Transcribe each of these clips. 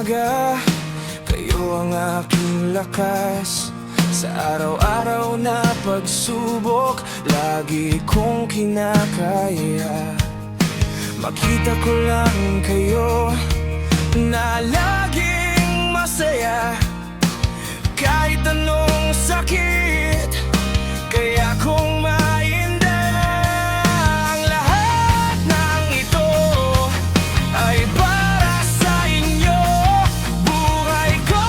umaga, kayo ang aking lakas. Sa araw-araw na pagsubok, lagi kong kinakaya. Makita ko lang kayo na laging masaya, kahit anong sakit, kaya kong mainda. Ang lahat ng ito ay para sa inyo. Buhay ko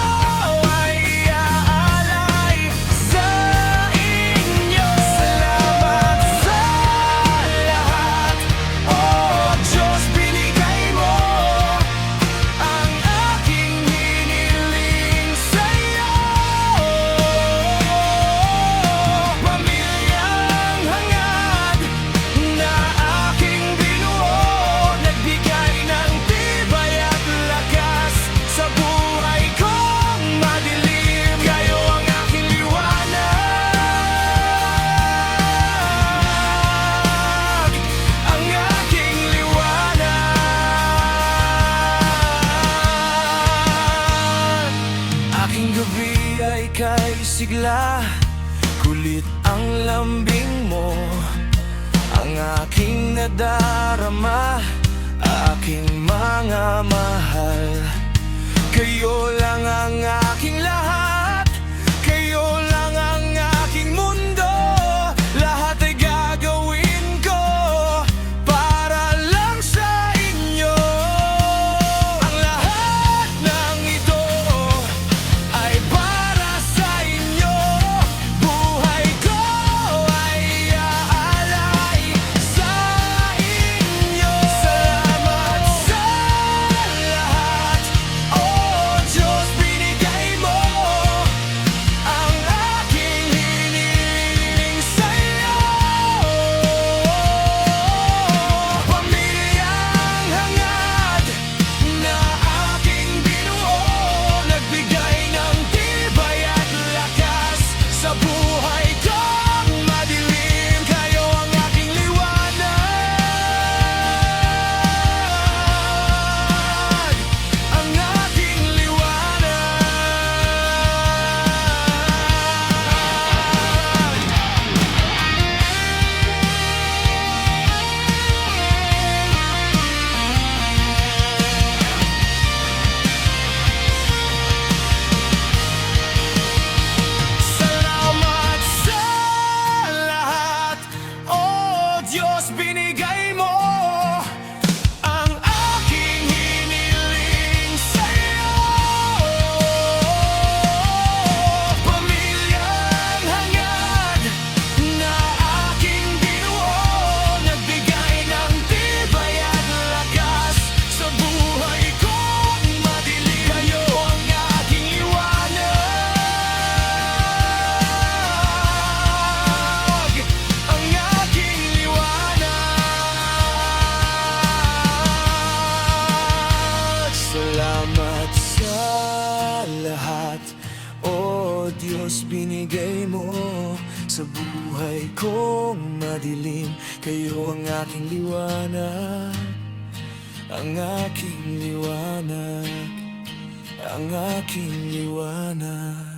ay iaalay sa inyo. Salamat sa lahat, oh Diyos, binigay mo ang aking hiniling sa'yo. Pamilyang hangad na aking binuo, nagbigay ng tibay at lakas sa buhay kong madilim. Kayo ang aking liwanag, ang aking liwanag. Aking gabi ay kay sigla, kulit ang lambing mo, ang aking nadarama, aking mga mahal. Kayo lang ang aking lahat, kayo lang ang aking mundo. Lahat ay gagawin ko para lang sa inyo. Ang lahat ng ito ay para sa inyo. Buhay ko ay iaalay sa inyo. Salamat sa lahat, oh Diyos, binigay mo ang aking hiniling sa'yo. Pamilyang hangad na aking binuo, nagbigay ng tibay at lakas sa buhay kong madilim. Kayo ang aking liwanag, ang aking Salamat sa lahat, oh Diyos, binigay mo ang aking hiniling sa'yo. Pamilyang hangad na aking binuo, nagbigay ng tibay at lakas sa buhay kong madilim. Kayo ang aking liwanag, ang aking liwanag. Salamat sa lahat, oh Diyos, binigay mo sa buhay kong madilim. Kayo ang aking liwanag, ang aking liwanag, ang aking liwanag.